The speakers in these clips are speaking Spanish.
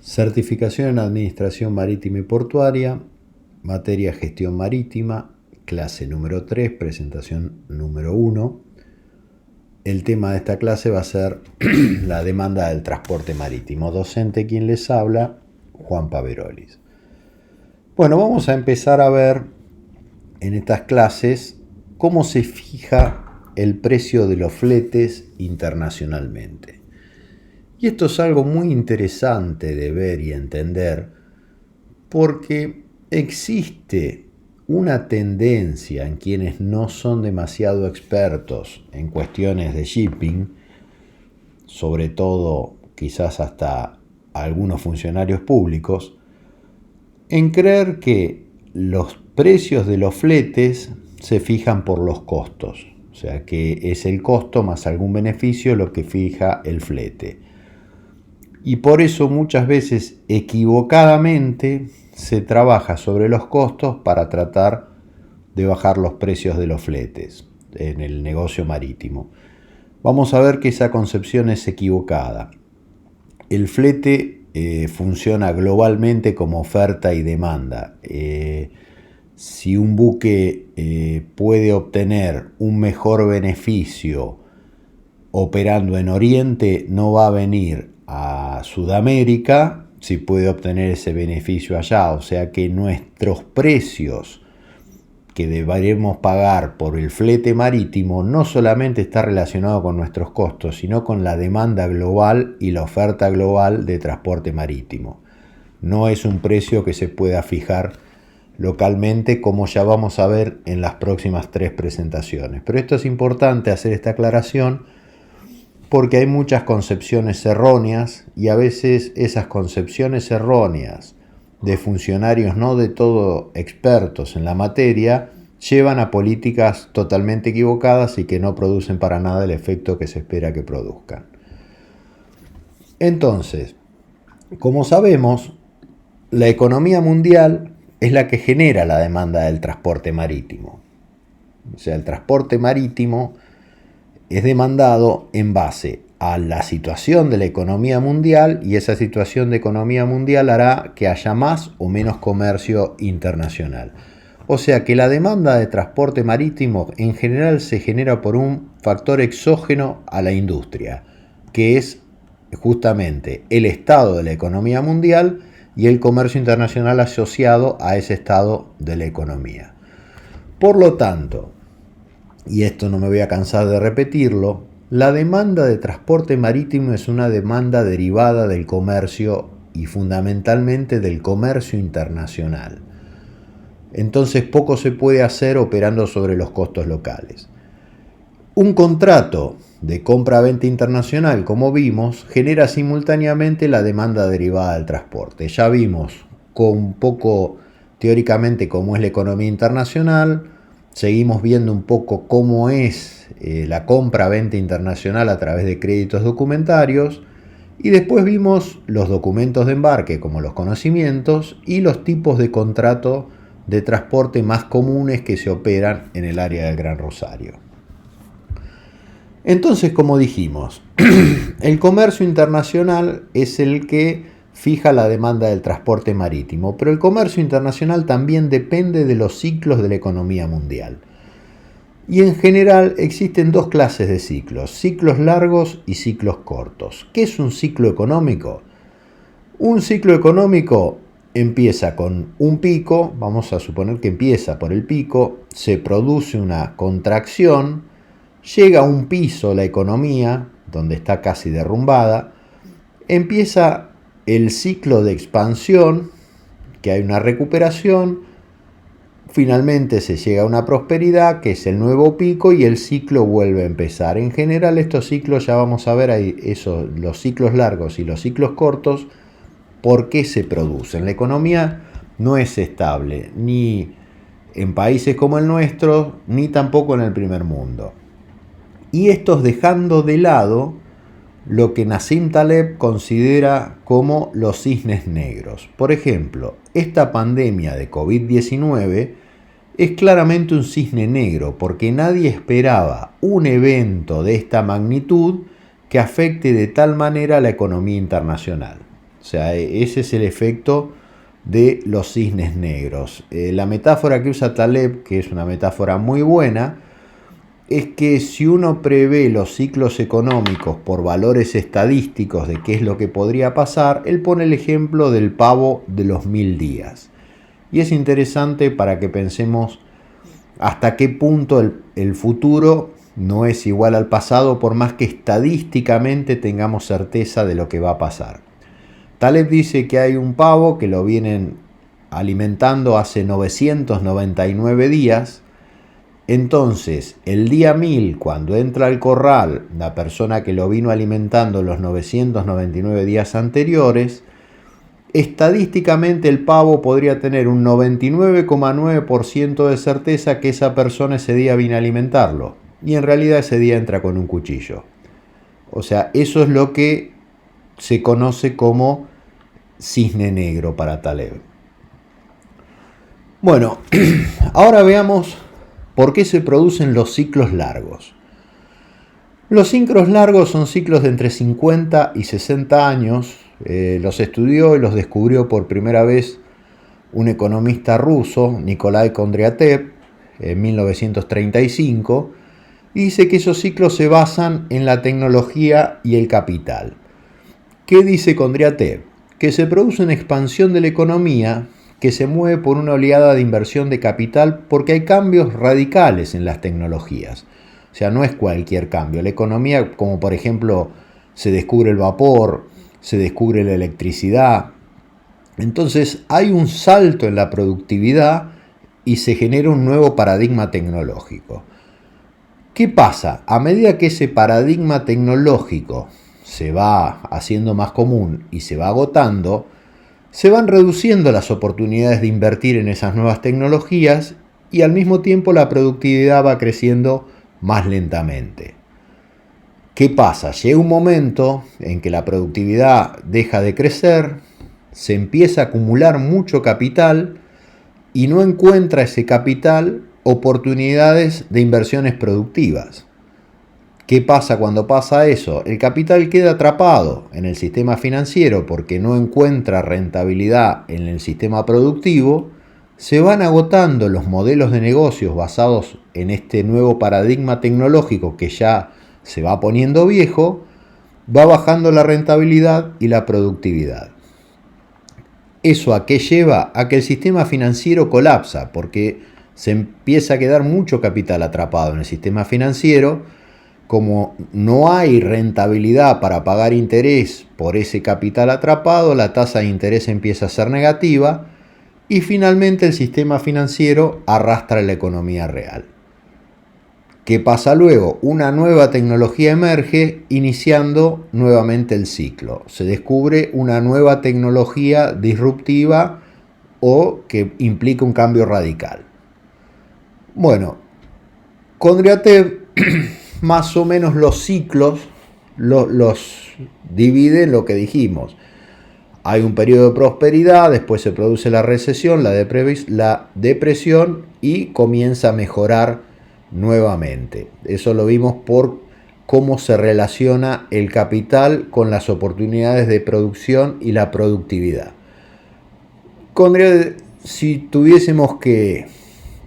Certificación en Administración Marítima y Portuaria, materia Gestión Marítima, clase número 3, presentación número 1. El tema de esta clase va a ser la demanda del transporte marítimo. Docente quien les habla, Juan Paverolis. Bueno, vamos a empezar a ver en estas clases cómo se fija el precio de los fletes internacionalmente. Y esto es algo muy interesante de ver y entender porque existe una tendencia en quienes no son demasiado expertos en cuestiones de shipping, sobre todo quizás hasta algunos funcionarios públicos, en creer que los precios de los fletes se fijan por los costos, o sea que es el costo más algún beneficio lo que fija el flete. Y por eso muchas veces equivocadamente se trabaja sobre los costos para tratar de bajar los precios de los fletes en el negocio marítimo. Vamos a ver que esa concepción es equivocada. El flete funciona globalmente como oferta y demanda. Si un buque puede obtener un mejor beneficio operando en Oriente, no va a venir a Sudamérica si puede obtener ese beneficio allá. O sea que nuestros precios que deberemos pagar por el flete marítimo no solamente está relacionado con nuestros costos, sino con la demanda global y la oferta global de transporte marítimo. No es un precio que se pueda fijar localmente, como ya vamos a ver en las próximas 3 presentaciones. Pero esto es importante hacer esta aclaración porque hay muchas concepciones erróneas y a veces esas concepciones erróneas de funcionarios no de todo expertos en la materia llevan a políticas totalmente equivocadas y que no producen para nada el efecto que se espera que produzcan. Entonces, como sabemos, la economía mundial es la que genera la demanda del transporte marítimo. O sea, el transporte marítimo es demandado en base a la situación de la economía mundial y esa situación de economía mundial hará que haya más o menos comercio internacional. O sea que la demanda de transporte marítimo en general se genera por un factor exógeno a la industria, que es justamente el estado de la economía mundial y el comercio internacional asociado a ese estado de la economía. Por lo tanto, y esto no me voy a cansar de repetirlo, la demanda de transporte marítimo es una demanda derivada del comercio y fundamentalmente del comercio internacional. Entonces poco se puede hacer operando sobre los costos locales. Un contrato de compra-venta internacional, como vimos, genera simultáneamente la demanda derivada del transporte. Ya vimos un poco teóricamente cómo es la economía internacional. Seguimos viendo un poco cómo es la compra-venta internacional a través de créditos documentarios y después vimos los documentos de embarque como los conocimientos y los tipos de contrato de transporte más comunes que se operan en el área del Gran Rosario. Entonces, como dijimos, el comercio internacional es el que fija la demanda del transporte marítimo, pero el comercio internacional también depende de los ciclos de la economía mundial. Y en general existen 2 clases de ciclos, ciclos largos y ciclos cortos. ¿Qué es un ciclo económico? Un ciclo económico empieza con un pico, vamos a suponer que empieza por el pico, se produce una contracción, llega a un piso la economía, donde está casi derrumbada, empieza el ciclo de expansión, que hay una recuperación, finalmente se llega a una prosperidad, que es el nuevo pico, y el ciclo vuelve a empezar. En general estos ciclos, ya vamos a ver ahí los ciclos largos y los ciclos cortos, ¿por qué se producen? La economía no es estable, ni en países como el nuestro, ni tampoco en el primer mundo. Y estos dejando de lado lo que Nassim Taleb considera como los cisnes negros. Por ejemplo, esta pandemia de COVID-19 es claramente un cisne negro porque nadie esperaba un evento de esta magnitud que afecte de tal manera a la economía internacional. O sea, ese es el efecto de los cisnes negros. La metáfora que usa Taleb, que es una metáfora muy buena, es que si uno prevé los ciclos económicos por valores estadísticos de qué es lo que podría pasar, él pone el ejemplo del pavo de los 1000 días. Y es interesante para que pensemos hasta qué punto el futuro no es igual al pasado, por más que estadísticamente tengamos certeza de lo que va a pasar. Taleb dice que hay un pavo que lo vienen alimentando hace 999 días. Entonces, el día 1000, cuando entra al corral la persona que lo vino alimentando los 999 días anteriores, estadísticamente el pavo podría tener un 99,9% de certeza que esa persona ese día vino a alimentarlo. Y en realidad ese día entra con un cuchillo. O sea, eso es lo que se conoce como cisne negro para Taleb. Bueno, ahora veamos por qué se producen los ciclos largos. Los ciclos largos son ciclos de entre 50 y 60 años. Los estudió y los descubrió por primera vez un economista ruso, Nikolai Kondratiev, en 1935, y dice que esos ciclos se basan en la tecnología y el capital. ¿Qué dice Kondratiev? Que se produce una expansión de la economía que se mueve por una oleada de inversión de capital porque hay cambios radicales en las tecnologías. O sea, no es cualquier cambio. La economía, como por ejemplo, se descubre el vapor, se descubre la electricidad. Entonces hay un salto en la productividad y se genera un nuevo paradigma tecnológico. ¿Qué pasa? A medida que ese paradigma tecnológico se va haciendo más común y se va agotando, se van reduciendo las oportunidades de invertir en esas nuevas tecnologías y al mismo tiempo la productividad va creciendo más lentamente. ¿Qué pasa? Llega un momento en que la productividad deja de crecer, se empieza a acumular mucho capital y no encuentra ese capital oportunidades de inversiones productivas. ¿Qué pasa cuando pasa eso? El capital queda atrapado en el sistema financiero porque no encuentra rentabilidad en el sistema productivo. Se van agotando los modelos de negocios basados en este nuevo paradigma tecnológico que ya se va poniendo viejo, va bajando la rentabilidad y la productividad. ¿Eso a qué lleva? A que el sistema financiero colapsa porque se empieza a quedar mucho capital atrapado en el sistema financiero. Como no hay rentabilidad para pagar interés por ese capital atrapado, la tasa de interés empieza a ser negativa y finalmente el sistema financiero arrastra la economía real. ¿Qué pasa luego? Una nueva tecnología emerge iniciando nuevamente el ciclo. Se descubre una nueva tecnología disruptiva o que implica un cambio radical. Bueno, Kondratiev más o menos los ciclos los divide en lo que dijimos. Hay un periodo de prosperidad, después se produce la recesión, la depresión y comienza a mejorar nuevamente. Eso lo vimos por cómo se relaciona el capital con las oportunidades de producción y la productividad. Si tuviésemos que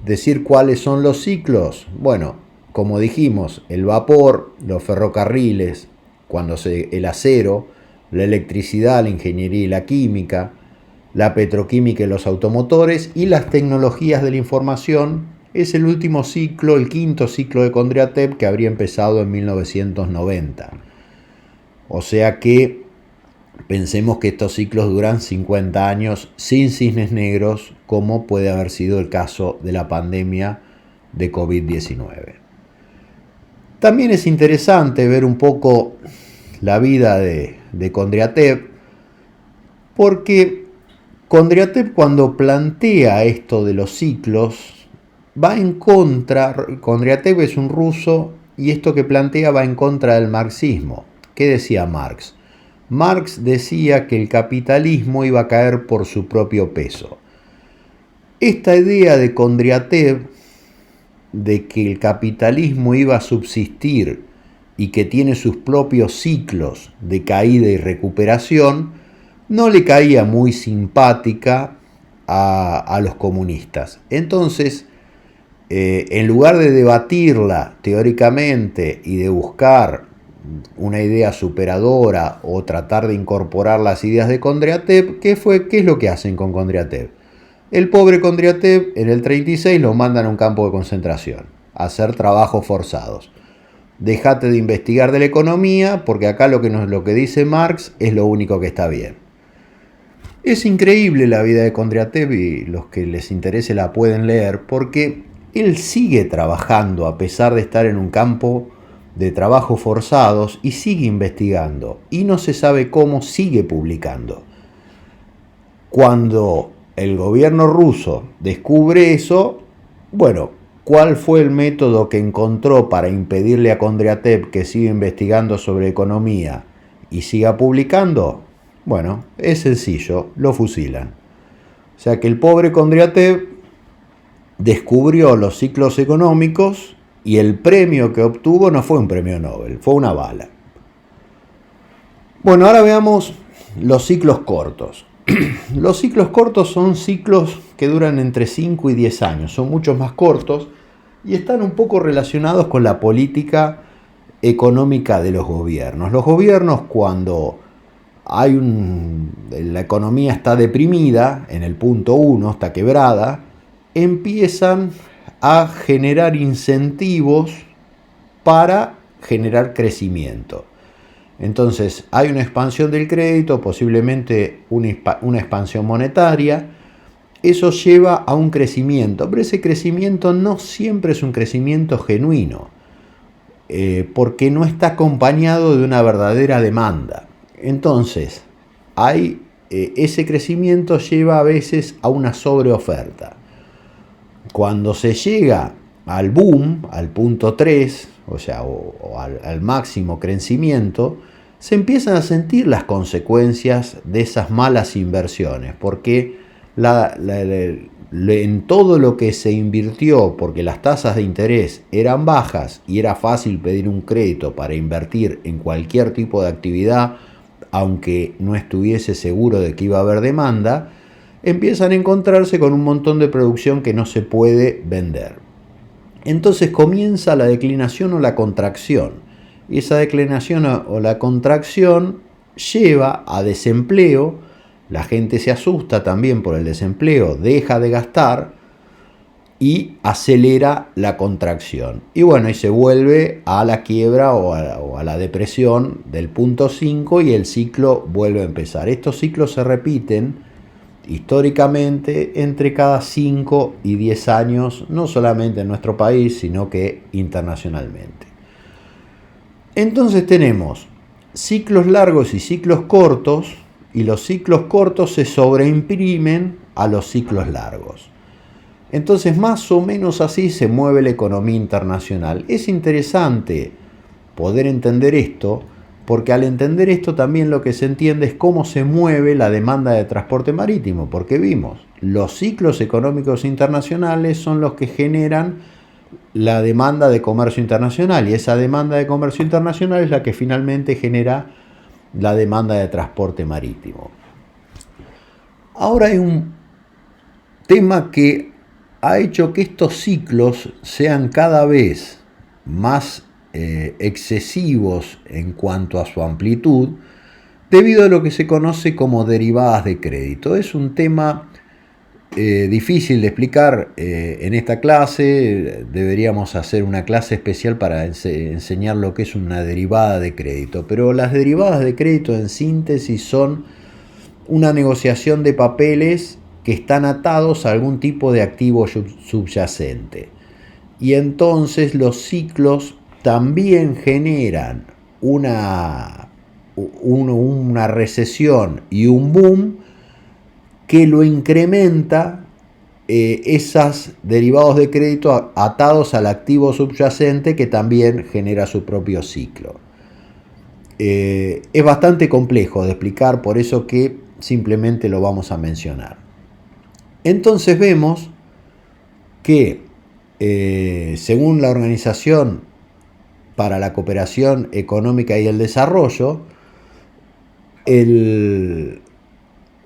decir cuáles son los ciclos, bueno, como dijimos, el vapor, los ferrocarriles, el acero, la electricidad, la ingeniería y la química, la petroquímica y los automotores y las tecnologías de la información es el último ciclo, el quinto ciclo de Kondratiev que habría empezado en 1990. O sea que pensemos que estos ciclos duran 50 años sin cisnes negros, como puede haber sido el caso de la pandemia de COVID-19. También es interesante ver un poco la vida de Kondratiev, porque Kondratiev cuando plantea esto de los ciclos va en contra. Kondratiev es un ruso y esto que plantea va en contra del marxismo. ¿Qué decía Marx? Marx decía que el capitalismo iba a caer por su propio peso. Esta idea de Kondratiev de que el capitalismo iba a subsistir y que tiene sus propios ciclos de caída y recuperación, no le caía muy simpática a los comunistas. Entonces, en lugar de debatirla teóricamente y de buscar una idea superadora o tratar de incorporar las ideas de Kondratiev, ¿qué es lo que hacen con Kondratiev? El pobre Kondratiev en el 36 lo mandan a un campo de concentración, a hacer trabajos forzados. Dejate de investigar de la economía, porque acá lo que dice Marx es lo único que está bien. Es increíble la vida de Kondratiev, y los que les interese la pueden leer, porque él sigue trabajando a pesar de estar en un campo de trabajos forzados y sigue investigando, y no se sabe cómo sigue publicando. Cuando el gobierno ruso descubre eso, bueno, ¿cuál fue el método que encontró para impedirle a Kondratiev que siga investigando sobre economía y siga publicando? Bueno, es sencillo, lo fusilan. O sea que el pobre Kondratiev descubrió los ciclos económicos y el premio que obtuvo no fue un premio Nobel, fue una bala. Bueno, ahora veamos los ciclos cortos. Los ciclos cortos son ciclos que duran entre 5 y 10 años, son muchos más cortos y están un poco relacionados con la política económica de los gobiernos. Los gobiernos, cuando la economía está deprimida, en el punto 1, está quebrada, empiezan a generar incentivos para generar crecimiento. Entonces hay una expansión del crédito, posiblemente una expansión monetaria. Eso lleva a un crecimiento, pero ese crecimiento no siempre es un crecimiento genuino, porque no está acompañado de una verdadera demanda. Entonces, ese crecimiento lleva a veces a una sobreoferta. Cuando se llega al boom, al punto 3, o sea, al máximo crecimiento, se empiezan a sentir las consecuencias de esas malas inversiones, porque en todo lo que se invirtió, porque las tasas de interés eran bajas y era fácil pedir un crédito para invertir en cualquier tipo de actividad, aunque no estuviese seguro de que iba a haber demanda, empiezan a encontrarse con un montón de producción que no se puede vender. Entonces comienza la declinación o la contracción. Y esa declinación o la contracción lleva a desempleo. La gente se asusta también por el desempleo, deja de gastar y acelera la contracción. Y bueno, y se vuelve a la quiebra o a la depresión del punto 5 y el ciclo vuelve a empezar. Estos ciclos se repiten históricamente entre cada 5 y 10 años, no solamente en nuestro país, sino que internacionalmente. Entonces tenemos ciclos largos y ciclos cortos, y los ciclos cortos se sobreimprimen a los ciclos largos. Entonces, más o menos así se mueve la economía internacional. Es interesante poder entender esto, porque al entender esto también lo que se entiende es cómo se mueve la demanda de transporte marítimo, porque vimos, los ciclos económicos internacionales son los que generan la demanda de comercio internacional, y esa demanda de comercio internacional es la que finalmente genera la demanda de transporte marítimo. Ahora hay un tema que ha hecho que estos ciclos sean cada vez más excesivos en cuanto a su amplitud, debido a lo que se conoce como derivadas de crédito. Es un tema difícil de explicar en esta clase. Deberíamos hacer una clase especial para enseñar lo que es una derivada de crédito, pero las derivadas de crédito en síntesis son una negociación de papeles que están atados a algún tipo de activo subyacente, y entonces los ciclos también generan una recesión y un boom que lo incrementa, esas derivados de crédito atados al activo subyacente, que también genera su propio ciclo. Es bastante complejo de explicar, por eso que simplemente lo vamos a mencionar. Entonces vemos que según la Organización para la Cooperación Económica y el Desarrollo,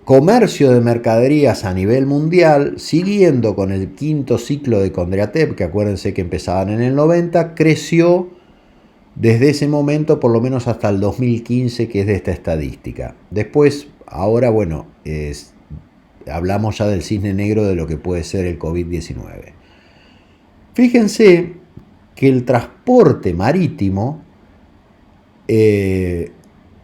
comercio de mercaderías a nivel mundial, siguiendo con el quinto ciclo de Kondratiev, que acuérdense que empezaban en el 90, creció desde ese momento por lo menos hasta el 2015, que es de esta estadística. Después, ahora, bueno, hablamos ya del cisne negro de lo que puede ser el COVID-19. Fíjense que el transporte marítimo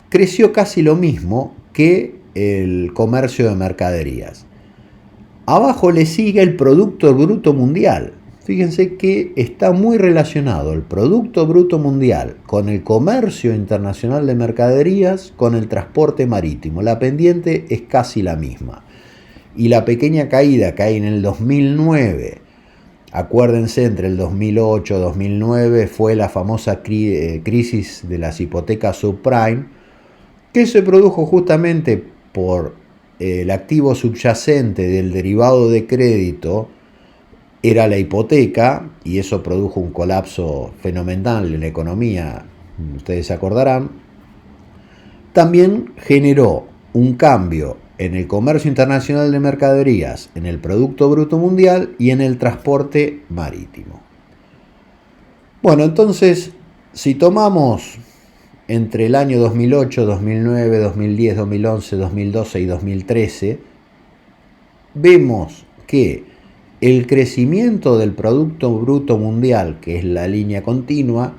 creció casi lo mismo que el comercio de mercaderías. Abajo le sigue el Producto Bruto Mundial. Fíjense que está muy relacionado el Producto Bruto Mundial con el comercio internacional de mercaderías, con el transporte marítimo. La pendiente es casi la misma. Y la pequeña caída que hay en el 2009, acuérdense, entre el 2008 y 2009 fue la famosa crisis de las hipotecas subprime, que se produjo justamente por el activo subyacente del derivado de crédito, era la hipoteca, y eso produjo un colapso fenomenal en la economía, ustedes se acordarán. También generó un cambio en el comercio internacional de mercaderías, en el Producto Bruto Mundial y en el transporte marítimo. Bueno, entonces, si tomamos entre el año 2008, 2009, 2010, 2011, 2012 y 2013, vemos que el crecimiento del Producto Bruto Mundial, que es la línea continua,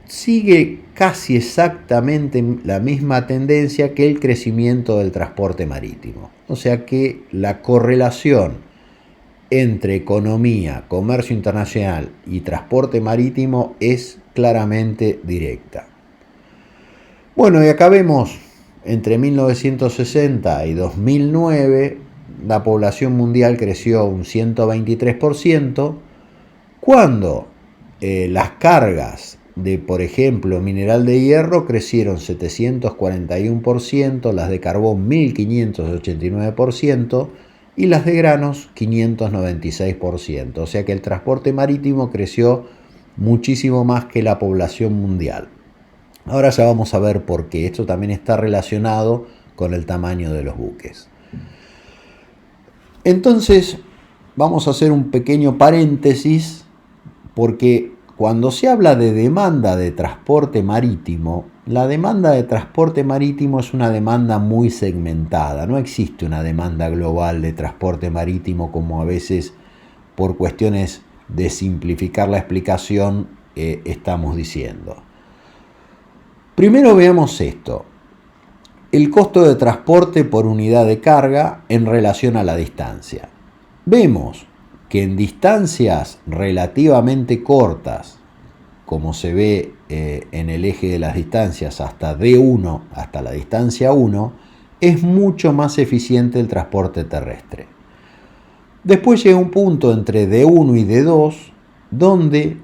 sigue casi exactamente la misma tendencia que el crecimiento del transporte marítimo. O sea que la correlación entre economía, comercio internacional y transporte marítimo es claramente directa. Bueno, y acá vemos entre 1960 y 2009 la población mundial creció un 123%, cuando las cargas de, por ejemplo, mineral de hierro crecieron 741%, las de carbón 1589% y las de granos 596%. O sea que el transporte marítimo creció muchísimo más que la población mundial. Ahora ya vamos a ver por qué. Esto también está relacionado con el tamaño de los buques. Entonces, vamos a hacer un pequeño paréntesis, porque cuando se habla de demanda de transporte marítimo, la demanda de transporte marítimo es una demanda muy segmentada. No existe una demanda global de transporte marítimo, como a veces, por cuestiones de simplificar la explicación, estamos diciendo. Primero veamos esto. El costo de transporte por unidad de carga en relación a la distancia. Vemos que en distancias relativamente cortas, como se ve en el eje de las distancias hasta D1, hasta la distancia 1, es mucho más eficiente el transporte terrestre. Después llega un punto entre D1 y D2, donde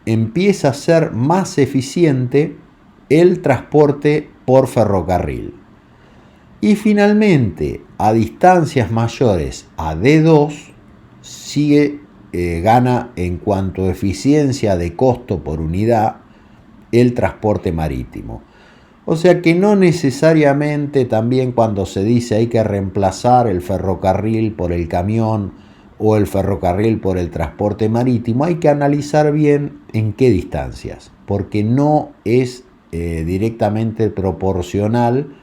empieza a ser más eficiente el transporte por ferrocarril. Y finalmente, a distancias mayores a D2, gana en cuanto a eficiencia de costo por unidad el transporte marítimo. O sea que no necesariamente también cuando se dice hay que reemplazar el ferrocarril por el camión o el ferrocarril por el transporte marítimo, hay que analizar bien en qué distancias, porque no es directamente proporcional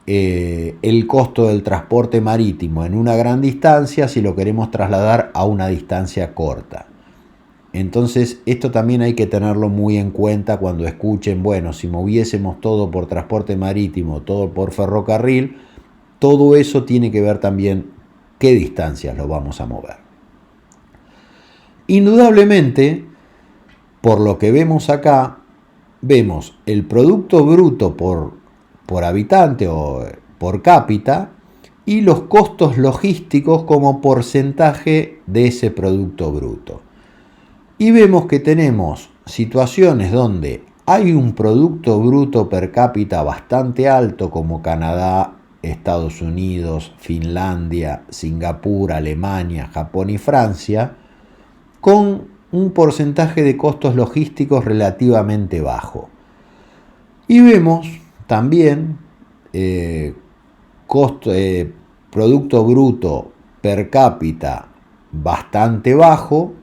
el costo del transporte marítimo en una gran distancia si lo queremos trasladar a una distancia corta. Entonces esto también hay que tenerlo muy en cuenta cuando escuchen, bueno, si moviésemos todo por transporte marítimo, todo por ferrocarril, todo eso tiene que ver también qué distancias lo vamos a mover. Indudablemente, por lo que vemos acá, vemos el Producto Bruto por habitante o por cápita y los costos logísticos como porcentaje de ese Producto Bruto. Y vemos que tenemos situaciones donde hay un Producto Bruto per cápita bastante alto, como Canadá, Estados Unidos, Finlandia, Singapur, Alemania, Japón y Francia, con un porcentaje de costos logísticos relativamente bajo. Y vemos también Producto bruto per cápita bastante bajo,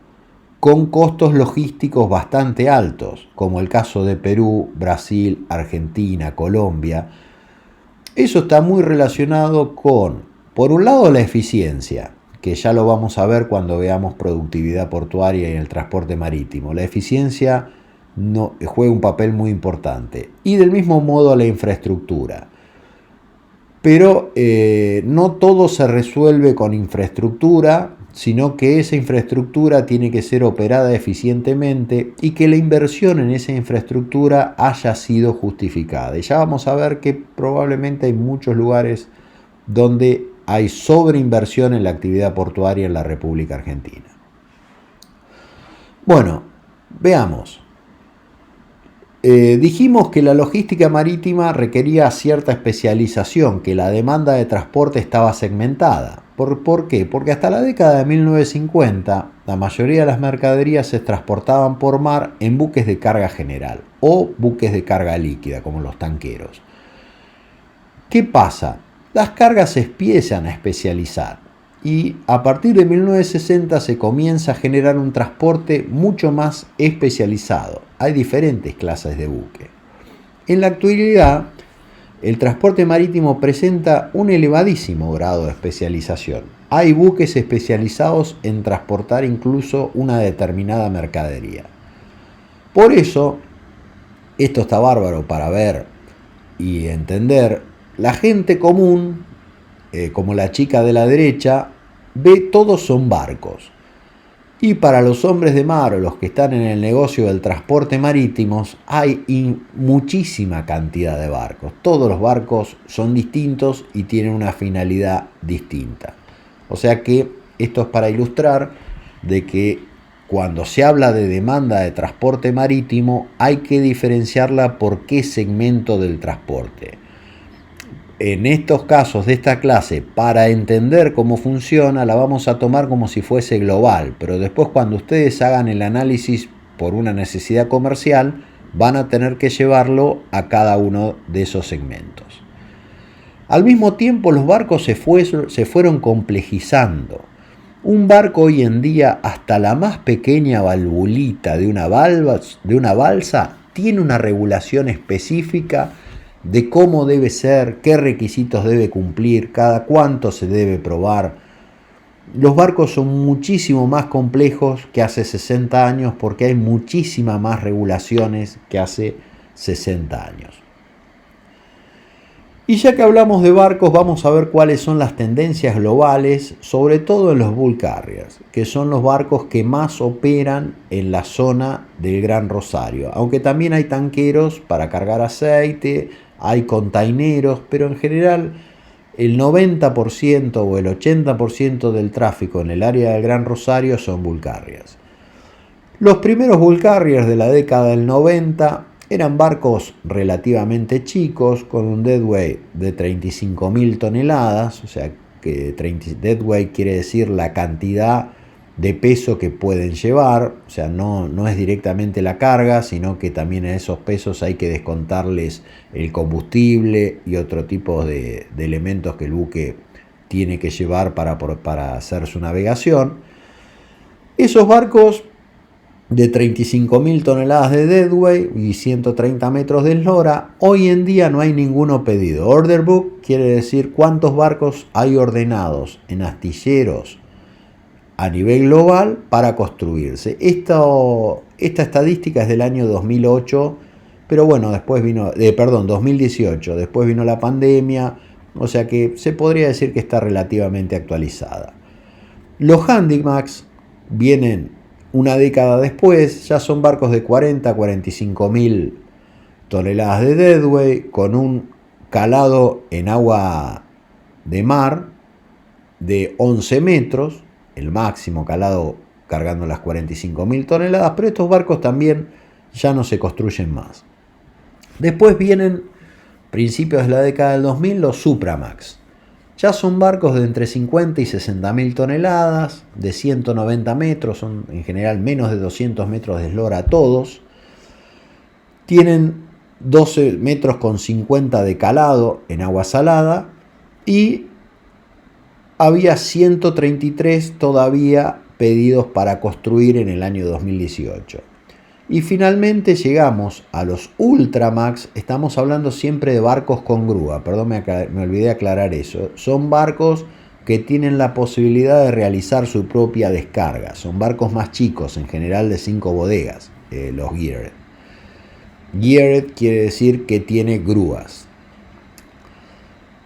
con costos logísticos bastante altos, como el caso de Perú, Brasil, Argentina, Colombia. Eso está muy relacionado con, por un lado, la eficiencia, que ya lo vamos a ver cuando veamos productividad portuaria y el transporte marítimo. La eficiencia juega un papel muy importante. Y del mismo modo la infraestructura. Pero no todo se resuelve con infraestructura, sino que esa infraestructura tiene que ser operada eficientemente y que la inversión en esa infraestructura haya sido justificada. Y ya vamos a ver que probablemente hay muchos lugares donde hay sobreinversión en la actividad portuaria en la República Argentina. Bueno, veamos. Dijimos que la logística marítima requería cierta especialización, que la demanda de transporte estaba segmentada. ¿Por qué? Porque hasta la década de 1950 la mayoría de las mercaderías se transportaban por mar en buques de carga general o buques de carga líquida, como los tanqueros. ¿Qué pasa? Las cargas se empiezan a especializar y a partir de 1960 se comienza a generar un transporte mucho más especializado. Hay diferentes clases de buque. En la actualidad, el transporte marítimo presenta un elevadísimo grado de especialización. Hay buques especializados en transportar incluso una determinada mercadería. Por eso, esto está bárbaro para ver y entender. La gente común, como la chica de la derecha, ve todos son barcos. Y para los hombres de mar o los que están en el negocio del transporte marítimo, hay muchísima cantidad de barcos. Todos los barcos son distintos y tienen una finalidad distinta. O sea que esto es para ilustrar de que cuando se habla de demanda de transporte marítimo hay que diferenciarla por qué segmento del transporte. En estos casos de esta clase, para entender cómo funciona, la vamos a tomar como si fuese global, pero después cuando ustedes hagan el análisis por una necesidad comercial, van a tener que llevarlo a cada uno de esos segmentos. Al mismo tiempo, los barcos se fueron complejizando. Un barco hoy en día, hasta la más pequeña valvulita de una balsa, tiene una regulación específica de cómo debe ser, qué requisitos debe cumplir, cada cuánto se debe probar. Los barcos son muchísimo más complejos que hace 60 años porque hay muchísimas más regulaciones que hace 60 años. Y ya que hablamos de barcos, vamos a ver cuáles son las tendencias globales, sobre todo en los bulk carriers, que son los barcos que más operan en la zona del Gran Rosario. Aunque también hay tanqueros para cargar aceite, hay containeros, pero en general el 90% o el 80% del tráfico en el área del Gran Rosario son bulk carriers. Los primeros bulk carriers de la década del 90 eran barcos relativamente chicos con un deadweight de 35.000 toneladas, o sea que deadweight quiere decir la cantidad de peso que pueden llevar, o sea, no es directamente la carga, sino que también a esos pesos hay que descontarles el combustible y otro tipo de elementos que el buque tiene que llevar para hacer su navegación. Esos barcos de 35.000 toneladas de deadweight y 130 metros de eslora, hoy en día no hay ninguno pedido. Order book quiere decir cuántos barcos hay ordenados en astilleros a nivel global para construirse. Esta estadística es del año 2008, pero bueno, después vino, 2018, después vino la pandemia, o sea que se podría decir que está relativamente actualizada. Los Handymax vienen una década después, ya son barcos de 40 a 45.000 toneladas de deadweight con un calado en agua de mar de 11 metros, el máximo calado cargando las 45.000 toneladas, pero estos barcos también ya no se construyen más. Después vienen, principios de la década del 2000, los Supramax. Ya son barcos de entre 50 y 60.000 toneladas, de 190 metros, son en general menos de 200 metros de eslora todos. Tienen 12 metros con 50 de calado en agua salada y había 133 todavía pedidos para construir en el año 2018. Y finalmente llegamos a los Ultramax. Estamos hablando siempre de barcos con grúa, perdón, me olvidé aclarar eso. Son barcos que tienen la posibilidad de realizar su propia descarga. Son barcos más chicos, en general de 5 bodegas, los Geared. Geared quiere decir que tiene grúas.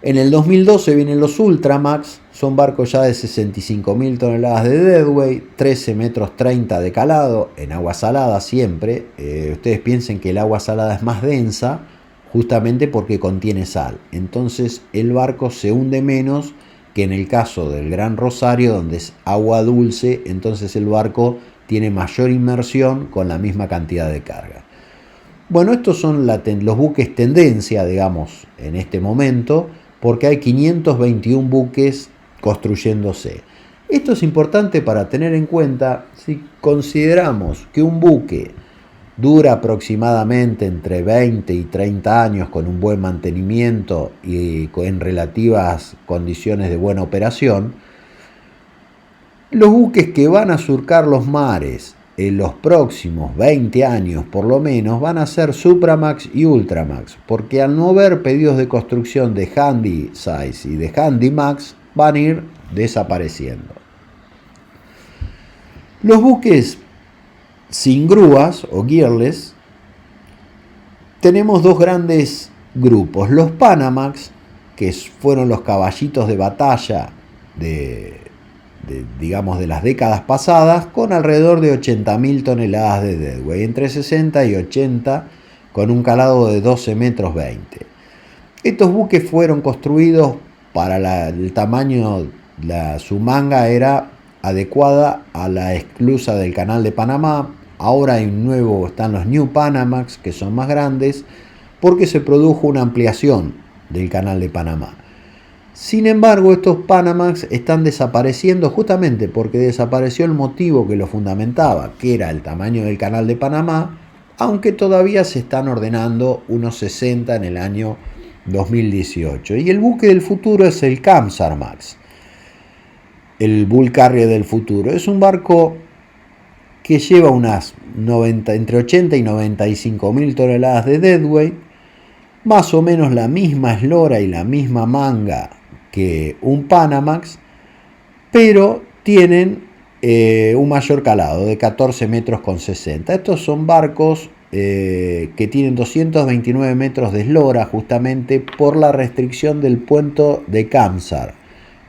En el 2012 vienen los Ultramax, son barcos ya de 65.000 toneladas de deadweight, 13 metros 30 de calado, en agua salada siempre. Ustedes piensen que el agua salada es más densa, justamente porque contiene sal. Entonces el barco se hunde menos que en el caso del Gran Rosario, donde es agua dulce, entonces el barco tiene mayor inmersión con la misma cantidad de carga. Bueno, estos son los buques tendencia, digamos, en este momento, porque hay 521 buques construyéndose. Esto es importante para tener en cuenta si consideramos que un buque dura aproximadamente entre 20 y 30 años con un buen mantenimiento y en relativas condiciones de buena operación. Los buques que van a surcar los mares en los próximos 20 años por lo menos van a ser Supramax y Ultramax, porque al no haber pedidos de construcción de Handysize y de Handymax van a ir desapareciendo. Los buques sin grúas o gearless, tenemos dos grandes grupos. Los Panamax, que fueron los caballitos de batalla digamos de las décadas pasadas, con alrededor de 80.000 toneladas de deadweight, entre 60 y 80, con un calado de 12 metros 20. Estos buques fueron construidos para el tamaño, su manga era adecuada a la esclusa del Canal de Panamá. Ahora están los New Panamax, que son más grandes, porque se produjo una ampliación del Canal de Panamá. Sin embargo, estos Panamax están desapareciendo justamente porque desapareció el motivo que lo fundamentaba, que era el tamaño del Canal de Panamá, aunque todavía se están ordenando unos 60 en el año 2018. Y el buque del futuro es el Kamsarmax, el Bull Carrier del futuro. Es un barco que lleva entre 80 y 95.000 toneladas de deadweight, más o menos la misma eslora y la misma manga que un Panamax, pero tienen un mayor calado de 14 metros con 60. Estos son barcos que tienen 229 metros de eslora, justamente por la restricción del puerto de Kamsar,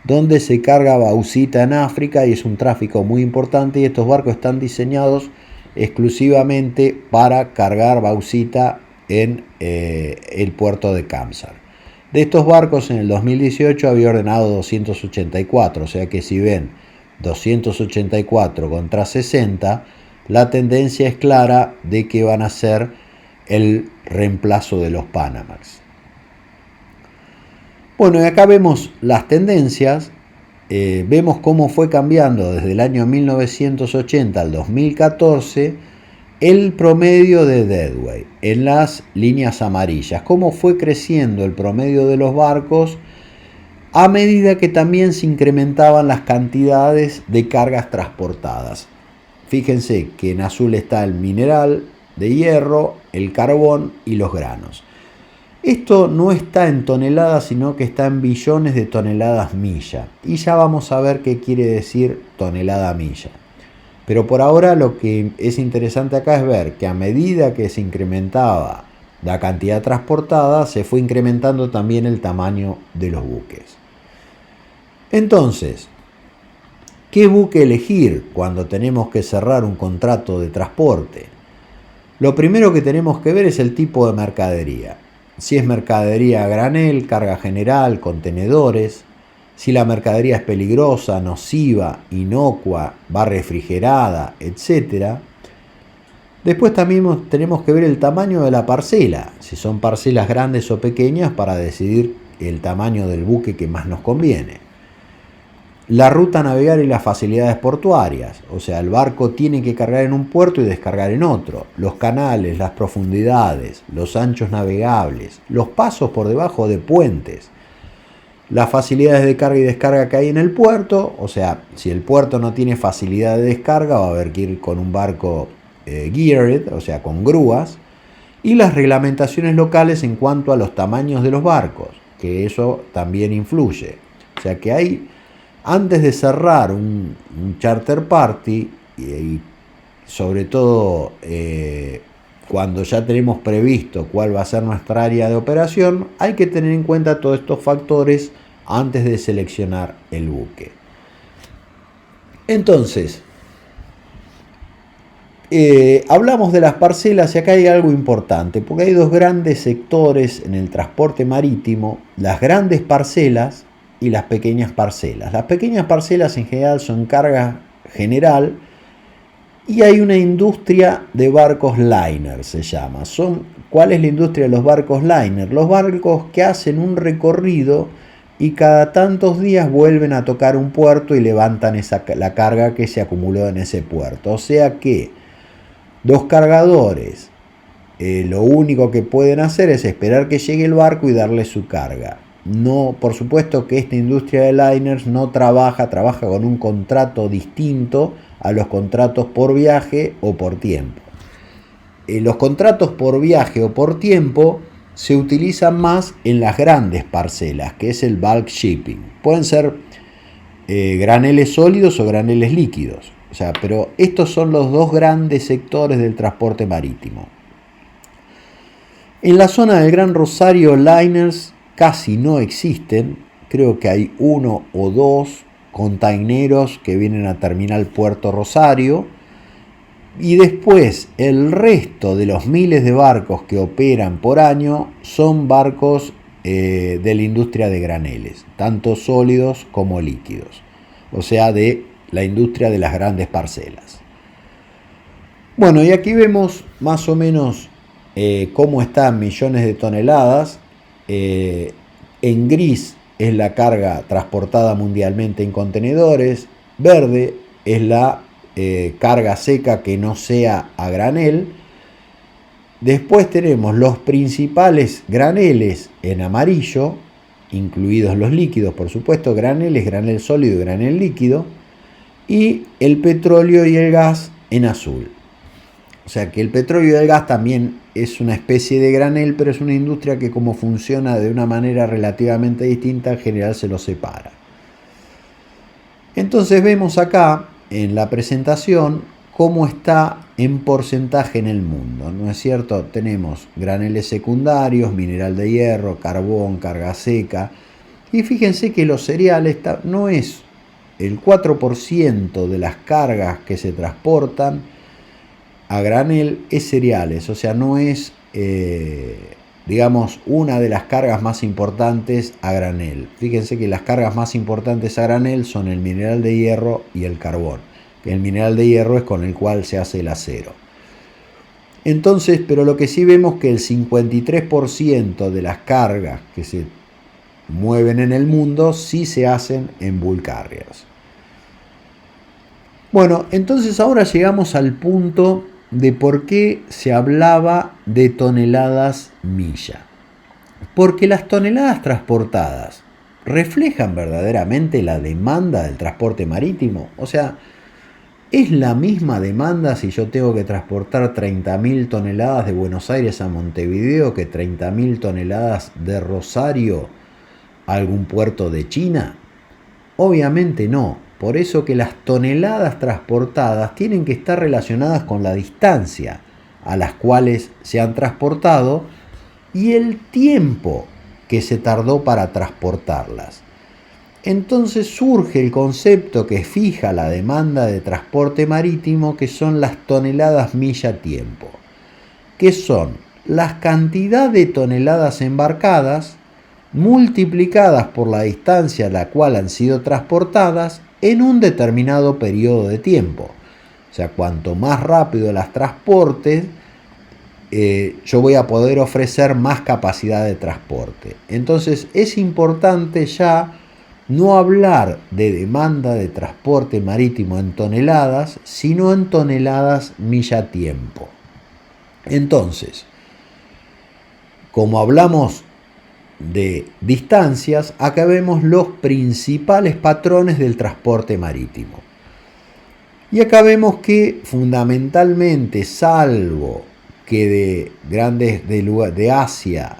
donde se carga bauxita en África, y es un tráfico muy importante, y estos barcos están diseñados exclusivamente para cargar bauxita en el puerto de Kamsar. De estos barcos en el 2018 había ordenado 284, o sea que si ven 284 contra 60, la tendencia es clara de que van a ser el reemplazo de los Panamax. Bueno, y acá vemos las tendencias, vemos cómo fue cambiando desde el año 1980 al 2014 el promedio de deadweight en las líneas amarillas, cómo fue creciendo el promedio de los barcos a medida que también se incrementaban las cantidades de cargas transportadas. Fíjense que en azul está el mineral de hierro, el carbón y los granos. Esto no está en toneladas, sino que está en billones de toneladas milla. Y ya vamos a ver qué quiere decir tonelada milla. Pero por ahora lo que es interesante acá es ver que a medida que se incrementaba la cantidad transportada, se fue incrementando también el tamaño de los buques. Entonces, ¿qué buque elegir cuando tenemos que cerrar un contrato de transporte? Lo primero que tenemos que ver es el tipo de mercadería. Si es mercadería a granel, carga general, contenedores. Si la mercadería es peligrosa, nociva, inocua, va refrigerada, etc. Después también tenemos que ver el tamaño de la parcela, si son parcelas grandes o pequeñas, para decidir el tamaño del buque que más nos conviene. La ruta a navegar y las facilidades portuarias, o sea, el barco tiene que cargar en un puerto y descargar en otro. Los canales, las profundidades, los anchos navegables, los pasos por debajo de puentes. las facilidades de carga y descarga que hay en el puerto, o sea, si el puerto no tiene facilidad de descarga va a haber que ir con un barco geared, o sea, con grúas, y las reglamentaciones locales en cuanto a los tamaños de los barcos, que eso también influye. O sea que hay, antes de cerrar un charter party, y sobre todo cuando ya tenemos previsto cuál va a ser nuestra área de operación, hay que tener en cuenta todos estos factores antes de seleccionar el buque. Entonces, hablamos de las parcelas y acá hay algo importante, porque hay dos grandes sectores en el transporte marítimo: las grandes parcelas y las pequeñas parcelas. Las pequeñas parcelas en general son carga general, y hay una industria de barcos liner, se llama. ¿Cuál es la industria de los barcos liner? Los barcos que hacen un recorrido y cada tantos días vuelven a tocar un puerto y levantan la carga que se acumuló en ese puerto. O sea que dos cargadores lo único que pueden hacer es esperar que llegue el barco y darle su carga. No, por supuesto que esta industria de liners no trabaja con un contrato distinto a los contratos por viaje o por tiempo. Los contratos por viaje o por tiempo se utilizan más en las grandes parcelas, que es el bulk shipping. Pueden ser graneles sólidos o graneles líquidos. O sea, pero estos son los dos grandes sectores del transporte marítimo. En la zona del Gran Rosario, liners casi no existen. Creo que hay uno o dos containeros que vienen a Terminal Puerto Rosario. Y después el resto de los miles de barcos que operan por año son barcos de la industria de graneles, tanto sólidos como líquidos. O sea, de la industria de las grandes parcelas. Bueno, y aquí vemos más o menos cómo están millones de toneladas. En gris es la carga transportada mundialmente en contenedores. Verde es la carga seca que no sea a granel. Después tenemos los principales graneles en amarillo, incluidos los líquidos, por supuesto, graneles, granel sólido y granel líquido, y el petróleo y el gas en azul. O sea que el petróleo y el gas también es una especie de granel, pero es una industria que, como funciona de una manera relativamente distinta, en general se los separa. Entonces vemos acá en la presentación cómo está en porcentaje en el mundo, ¿no es cierto? Tenemos graneles secundarios, mineral de hierro, carbón, carga seca, y fíjense que los cereales no es el 4% de las cargas que se transportan a granel es cereales, o sea, no es, digamos, una de las cargas más importantes a granel. Fíjense que las cargas más importantes a granel son el mineral de hierro y el carbón. El mineral de hierro es con el cual se hace el acero. Entonces, pero lo que sí vemos es que el 53% de las cargas que se mueven en el mundo sí se hacen en bulk carriers. Bueno, entonces ahora llegamos al punto de por qué se hablaba de toneladas milla. Porque las toneladas transportadas reflejan verdaderamente la demanda del transporte marítimo. O sea, ¿es la misma demanda si yo tengo que transportar 30.000 toneladas de Buenos Aires a Montevideo que 30.000 toneladas de Rosario a algún puerto de China? Obviamente no. Por eso que las toneladas transportadas tienen que estar relacionadas con la distancia a las cuales se han transportado y el tiempo que se tardó para transportarlas. Entonces surge el concepto que fija la demanda de transporte marítimo, que son las toneladas milla tiempo, que son la cantidad de toneladas embarcadas multiplicadas por la distancia a la cual han sido transportadas en un determinado periodo de tiempo. O sea, cuanto más rápido las transportes, yo voy a poder ofrecer más capacidad de transporte. Entonces es importante ya no hablar de demanda de transporte marítimo en toneladas, sino en toneladas milla tiempo. Entonces, como hablamos de distancias, acá vemos los principales patrones del transporte marítimo. Y acá vemos que fundamentalmente, salvo que de Asia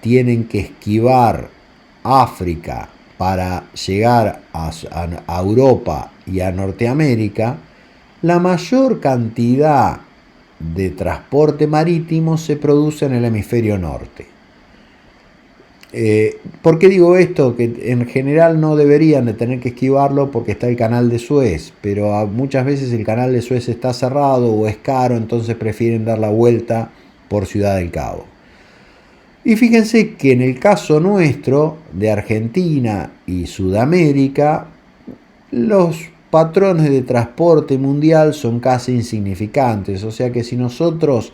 tienen que esquivar África para llegar a Europa y a Norteamérica, la mayor cantidad de transporte marítimo se produce en el hemisferio norte. ¿Por qué digo esto? Que en general no deberían de tener que esquivarlo porque está el canal de Suez, pero muchas veces el canal de Suez está cerrado o es caro, entonces prefieren dar la vuelta por Ciudad del Cabo. Y fíjense que en el caso nuestro, de Argentina y Sudamérica, los patrones de transporte mundial son casi insignificantes, o sea que si nosotros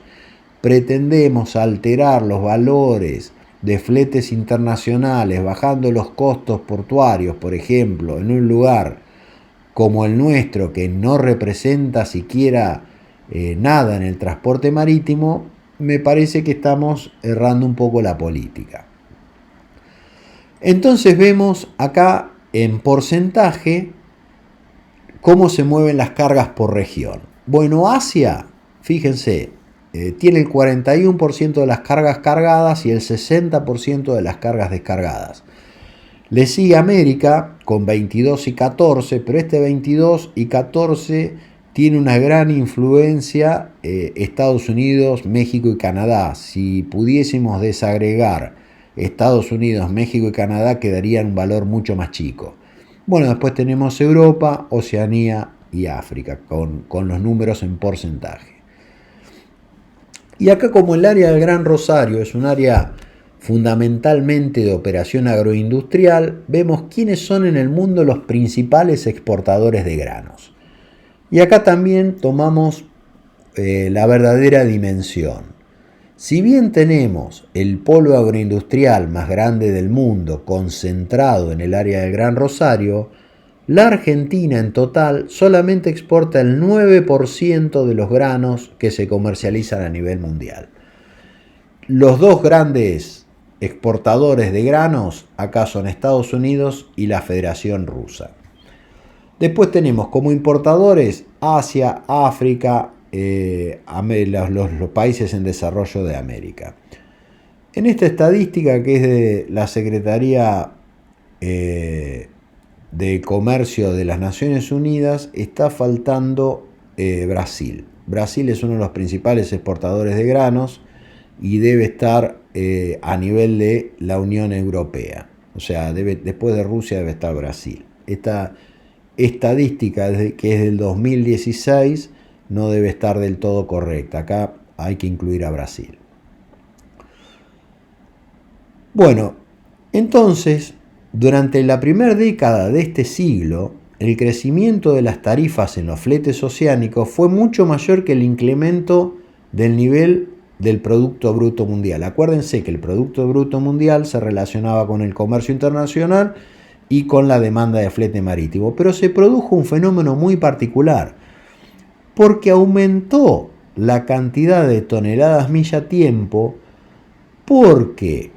pretendemos alterar los valores de fletes internacionales, bajando los costos portuarios, por ejemplo, en un lugar como el nuestro, que no representa siquiera nada en el transporte marítimo, me parece que estamos errando un poco la política. Entonces vemos acá en porcentaje cómo se mueven las cargas por región. Bueno, Asia, fíjense, tiene el 41% de las cargas cargadas y el 60% de las cargas descargadas. Le sigue América con 22 y 14, pero este 22 y 14 tiene una gran influencia Estados Unidos, México y Canadá. Si pudiésemos desagregar Estados Unidos, México y Canadá, quedaría un valor mucho más chico. Bueno, después tenemos Europa, Oceanía y África con los números en porcentaje. Y acá, como el área del Gran Rosario es un área fundamentalmente de operación agroindustrial, vemos quiénes son en el mundo los principales exportadores de granos. Y acá también tomamos la verdadera dimensión. Si bien tenemos el polo agroindustrial más grande del mundo concentrado en el área del Gran Rosario, la Argentina en total solamente exporta el 9% de los granos que se comercializan a nivel mundial. Los dos grandes exportadores de granos acá son Estados Unidos y la Federación Rusa. Después tenemos como importadores Asia, África, los países en desarrollo de América. En esta estadística, que es de la Secretaría de Comercio de las Naciones Unidas, está faltando Brasil. Brasil es uno de los principales exportadores de granos y debe estar a nivel de la Unión Europea. O sea, después de Rusia debe estar Brasil. Esta estadística, que es del 2016, no debe estar del todo correcta. Acá hay que incluir a Brasil. Bueno, entonces, durante la primera década de este siglo, el crecimiento de las tarifas en los fletes oceánicos fue mucho mayor que el incremento del nivel del Producto Bruto Mundial. Acuérdense que el Producto Bruto Mundial se relacionaba con el comercio internacional y con la demanda de flete marítimo, pero se produjo un fenómeno muy particular, porque aumentó la cantidad de toneladas milla tiempo, porque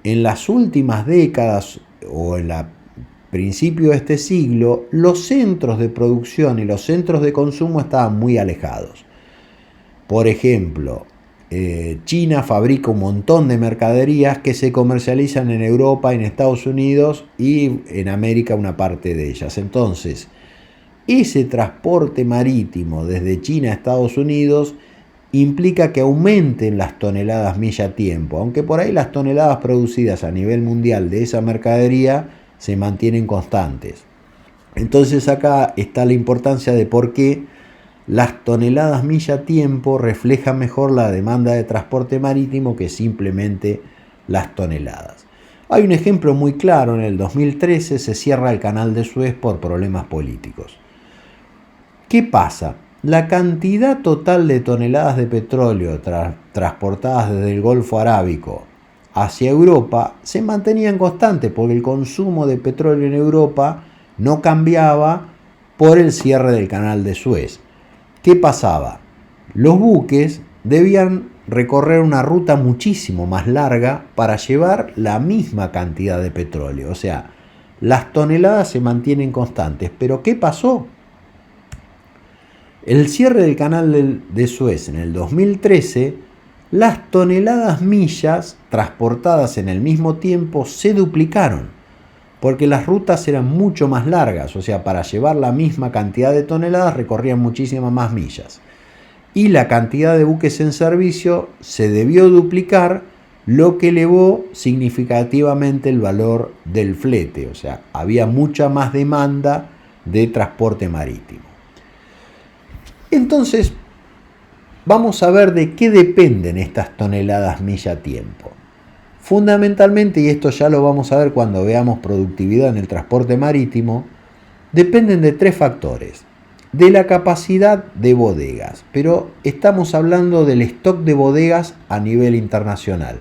en las últimas décadas o en el principio de este siglo, los centros de producción y los centros de consumo estaban muy alejados. Por ejemplo, China fabrica un montón de mercaderías que se comercializan en Europa, en Estados Unidos y en América una parte de ellas. Entonces, ese transporte marítimo desde China a Estados Unidos implica que aumenten las toneladas milla tiempo, aunque por ahí las toneladas producidas a nivel mundial de esa mercadería se mantienen constantes. Entonces acá está la importancia de por qué las toneladas milla tiempo reflejan mejor la demanda de transporte marítimo que simplemente las toneladas. Hay un ejemplo muy claro: en el 2013 se cierra el canal de Suez por problemas políticos. ¿Qué pasa? La cantidad total de toneladas de petróleo transportadas desde el Golfo Arábico hacia Europa se mantenían constantes porque el consumo de petróleo en Europa no cambiaba por el cierre del canal de Suez. ¿Qué pasaba? Los buques debían recorrer una ruta muchísimo más larga para llevar la misma cantidad de petróleo. O sea, las toneladas se mantienen constantes. ¿Pero qué pasó? El cierre del canal de Suez en el 2013, las toneladas millas transportadas en el mismo tiempo se duplicaron, porque las rutas eran mucho más largas, o sea, para llevar la misma cantidad de toneladas recorrían muchísimas más millas. Y la cantidad de buques en servicio se debió duplicar, lo que elevó significativamente el valor del flete, o sea, había mucha más demanda de transporte marítimo. Entonces, vamos a ver de qué dependen estas toneladas milla-tiempo. Fundamentalmente, y esto ya lo vamos a ver cuando veamos productividad en el transporte marítimo, dependen de tres factores. De la capacidad de bodegas, pero estamos hablando del stock de bodegas a nivel internacional.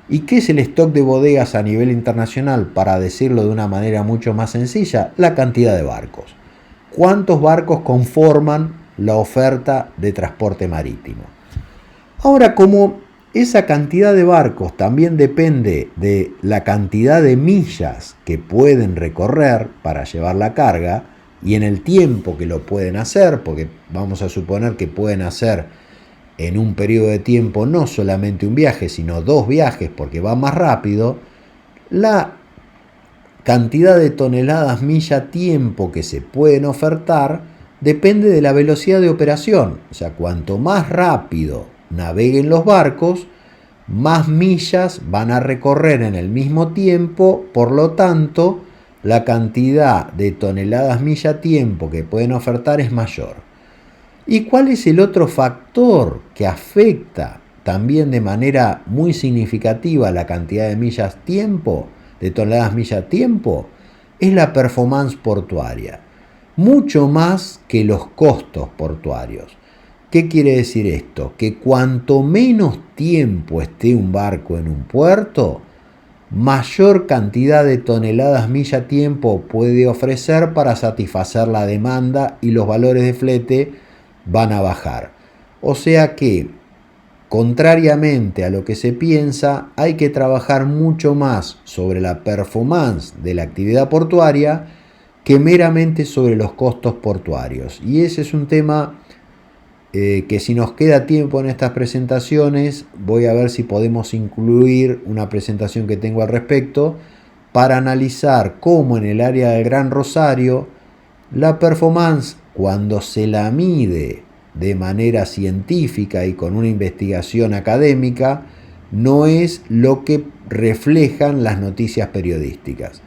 ¿Y qué es el stock de bodegas a nivel internacional? Para decirlo de una manera mucho más sencilla, la cantidad de barcos. ¿Cuántos barcos conforman la oferta de transporte marítimo? Ahora, como esa cantidad de barcos también depende de la cantidad de millas que pueden recorrer para llevar la carga y en el tiempo que lo pueden hacer, porque vamos a suponer que pueden hacer en un periodo de tiempo no solamente un viaje, sino 2 viajes porque va más rápido, la cantidad de toneladas milla-tiempo que se pueden ofertar depende de la velocidad de operación. O sea, cuanto más rápido naveguen los barcos, más millas van a recorrer en el mismo tiempo, por lo tanto, la cantidad de toneladas milla-tiempo que pueden ofertar es mayor. ¿Y cuál es el otro factor que afecta también de manera muy significativa la cantidad de millas-tiempo, de toneladas milla-tiempo? Es la performance portuaria, mucho más que los costos portuarios. ¿Qué quiere decir esto? Que cuanto menos tiempo esté un barco en un puerto, mayor cantidad de toneladas milla-tiempo puede ofrecer para satisfacer la demanda y los valores de flete van a bajar. O sea que, contrariamente a lo que se piensa, hay que trabajar mucho más sobre la performance de la actividad portuaria que meramente sobre los costos portuarios. Y ese es un tema que si nos queda tiempo en estas presentaciones, voy a ver si podemos incluir una presentación que tengo al respecto para analizar cómo en el área del Gran Rosario la performance, cuando se la mide de manera científica y con una investigación académica, no es lo que reflejan las noticias periodísticas.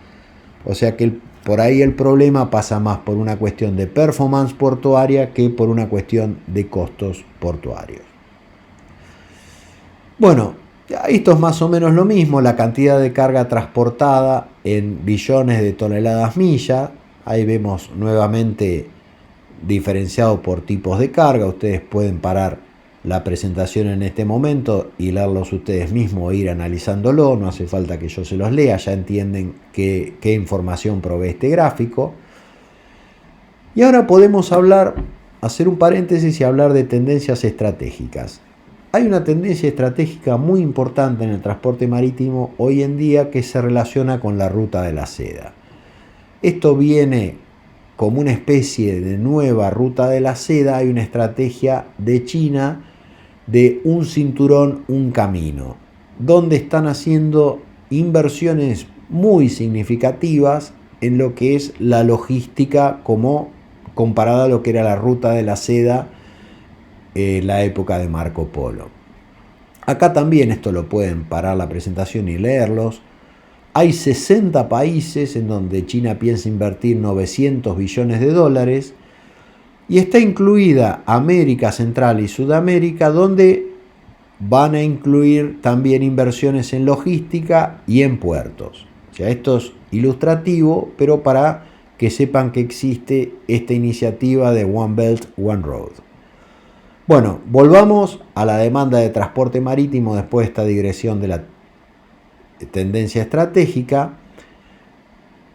O sea que por ahí el problema pasa más por una cuestión de performance portuaria que por una cuestión de costos portuarios. Bueno, esto es más o menos lo mismo, la cantidad de carga transportada en billones de toneladas milla. Ahí vemos nuevamente diferenciado por tipos de carga. Ustedes pueden parar la presentación en este momento y leerlos ustedes mismos e ir analizándolo, no hace falta que yo se los lea, ya entienden qué información provee este gráfico. Y ahora podemos hacer un paréntesis y hablar de tendencias estratégicas. Hay una tendencia estratégica muy importante en el transporte marítimo hoy en día que se relaciona con la ruta de la seda. Esto viene como una especie de nueva ruta de la seda. Hay una estrategia de China de un cinturón, un camino, donde están haciendo inversiones muy significativas en lo que es la logística como comparada a lo que era la ruta de la seda en la época de Marco Polo. Acá también esto lo pueden parar la presentación y leerlos. Hay 60 países en donde China piensa invertir 900 billones de dólares y está incluida América Central y Sudamérica, donde van a incluir también inversiones en logística y en puertos. O sea, esto es ilustrativo, pero para que sepan que existe esta iniciativa de One Belt, One Road. Bueno, volvamos a la demanda de transporte marítimo después de esta digresión de la tendencia estratégica.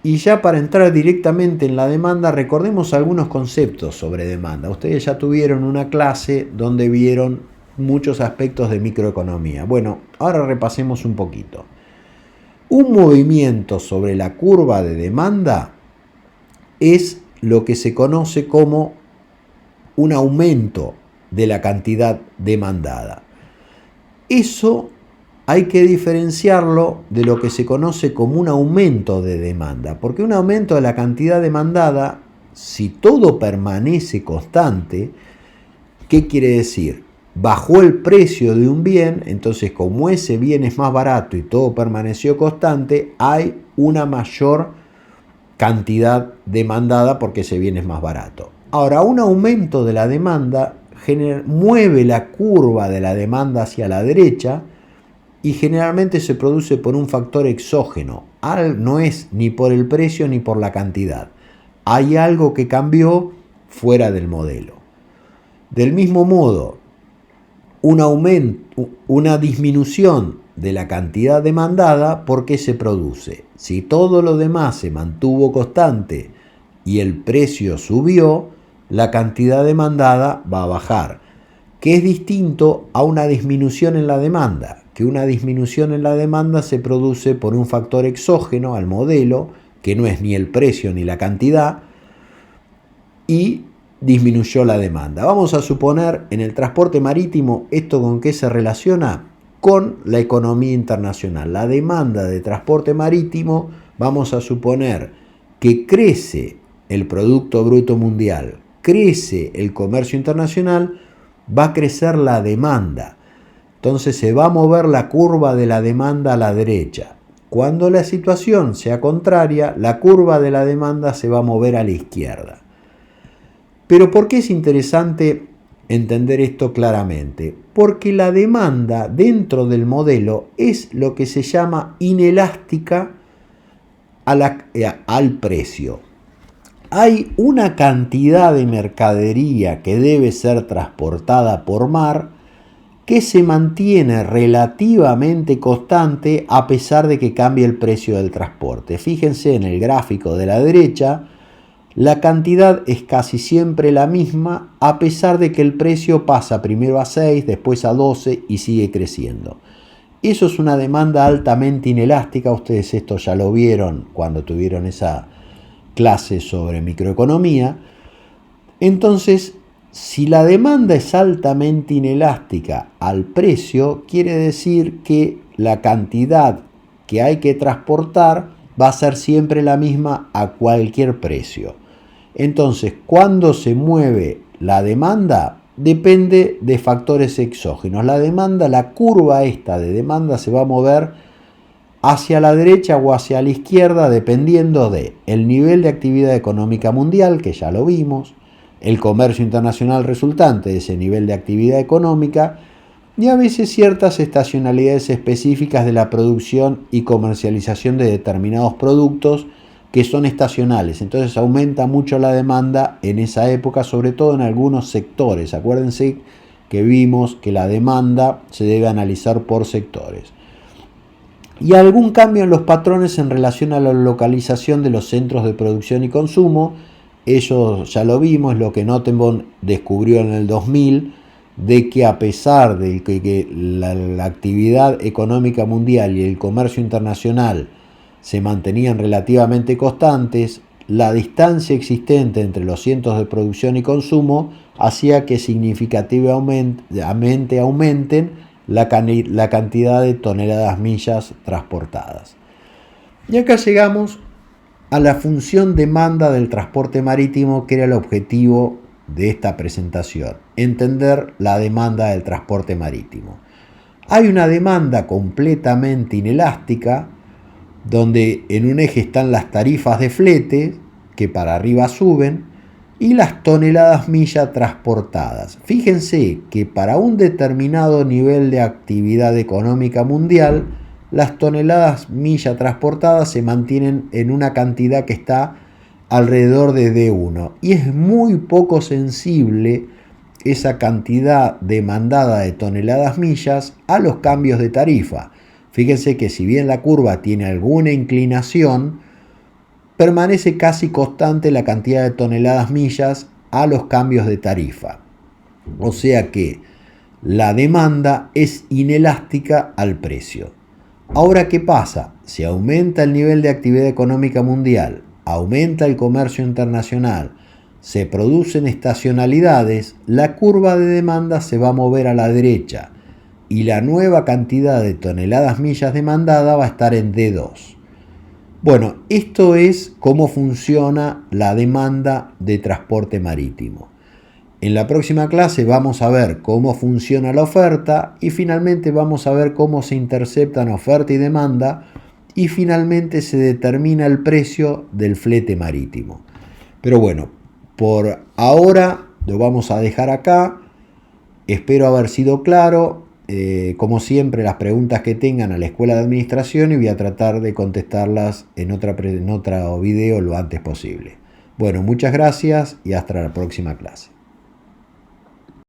Y ya para entrar directamente en la demanda, recordemos algunos conceptos sobre demanda. Ustedes ya tuvieron una clase donde vieron muchos aspectos de microeconomía. Bueno, ahora repasemos un poquito. Un movimiento sobre la curva de demanda es lo que se conoce como un aumento de la cantidad demandada. Eso hay que diferenciarlo de lo que se conoce como un aumento de demanda, porque un aumento de la cantidad demandada, si todo permanece constante, ¿qué quiere decir? Bajó el precio de un bien, entonces como ese bien es más barato y todo permaneció constante, hay una mayor cantidad demandada porque ese bien es más barato. Ahora, un aumento de la demanda mueve la curva de la demanda hacia la derecha y generalmente se produce por un factor exógeno. No es ni por el precio ni por la cantidad. Hay algo que cambió fuera del modelo. Del mismo modo, una disminución de la cantidad demandada, ¿por qué se produce? Si todo lo demás se mantuvo constante y el precio subió, la cantidad demandada va a bajar, que es distinto a una disminución en la demanda, que una disminución en la demanda se produce por un factor exógeno al modelo, que no es ni el precio ni la cantidad, y disminuyó la demanda. Vamos a suponer en el transporte marítimo, ¿esto con qué se relaciona? Con la economía internacional. La demanda de transporte marítimo, vamos a suponer que crece el Producto Bruto Mundial, crece el comercio internacional, va a crecer la demanda. Entonces se va a mover la curva de la demanda a la derecha. Cuando la situación sea contraria, la curva de la demanda se va a mover a la izquierda. Pero ¿por qué es interesante entender esto claramente? Porque la demanda dentro del modelo es lo que se llama inelástica al precio. Hay una cantidad de mercadería que debe ser transportada por mar que se mantiene relativamente constante a pesar de que cambie el precio del transporte. Fíjense en el gráfico de la derecha, la cantidad es casi siempre la misma a pesar de que el precio pasa primero a 6, después a 12 y sigue creciendo. Eso es una demanda altamente inelástica. Ustedes esto ya lo vieron cuando tuvieron esa clase sobre microeconomía. Entonces, si la demanda es altamente inelástica al precio, quiere decir que la cantidad que hay que transportar va a ser siempre la misma a cualquier precio. Entonces, cuando se mueve la demanda, depende de factores exógenos. La demanda, la curva esta de demanda se va a mover hacia la derecha o hacia la izquierda dependiendo de el nivel de actividad económica mundial, que ya lo vimos, el comercio internacional resultante de ese nivel de actividad económica y a veces ciertas estacionalidades específicas de la producción y comercialización de determinados productos que son estacionales. Entonces aumenta mucho la demanda en esa época, sobre todo en algunos sectores. Acuérdense que vimos que la demanda se debe analizar por sectores. Y algún cambio en los patrones en relación a la localización de los centros de producción y consumo. Eso ya lo vimos, lo que Notenborn descubrió en el 2000, de que a pesar de que la actividad económica mundial y el comercio internacional se mantenían relativamente constantes, la distancia existente entre los centros de producción y consumo hacía que significativamente aumenten la cantidad de toneladas millas transportadas. Y acá llegamos a la función demanda del transporte marítimo, que era el objetivo de esta presentación, entender la demanda del transporte marítimo. Hay una demanda completamente inelástica, donde en un eje están las tarifas de flete, que para arriba suben, y las toneladas milla transportadas. Fíjense que para un determinado nivel de actividad económica mundial, las toneladas milla transportadas se mantienen en una cantidad que está alrededor de D1. Y es muy poco sensible esa cantidad demandada de toneladas millas a los cambios de tarifa. Fíjense que si bien la curva tiene alguna inclinación, permanece casi constante la cantidad de toneladas millas a los cambios de tarifa. O sea que La demanda es inelástica al precio. Ahora, ¿qué pasa? Si aumenta el nivel de actividad económica mundial, aumenta el comercio internacional, se producen estacionalidades, la curva de demanda se va a mover a la derecha y la nueva cantidad de toneladas millas demandada va a estar en D2. Bueno, esto es cómo funciona la demanda de transporte marítimo. En la próxima clase vamos a ver cómo funciona la oferta y finalmente vamos a ver cómo se interceptan oferta y demanda y finalmente se determina el precio del flete marítimo. Pero bueno, por ahora lo vamos a dejar acá. Espero haber sido claro. Como siempre, las preguntas que tengan a la Escuela de Administración y voy a tratar de contestarlas en otro video lo antes posible. Bueno, muchas gracias y hasta la próxima clase.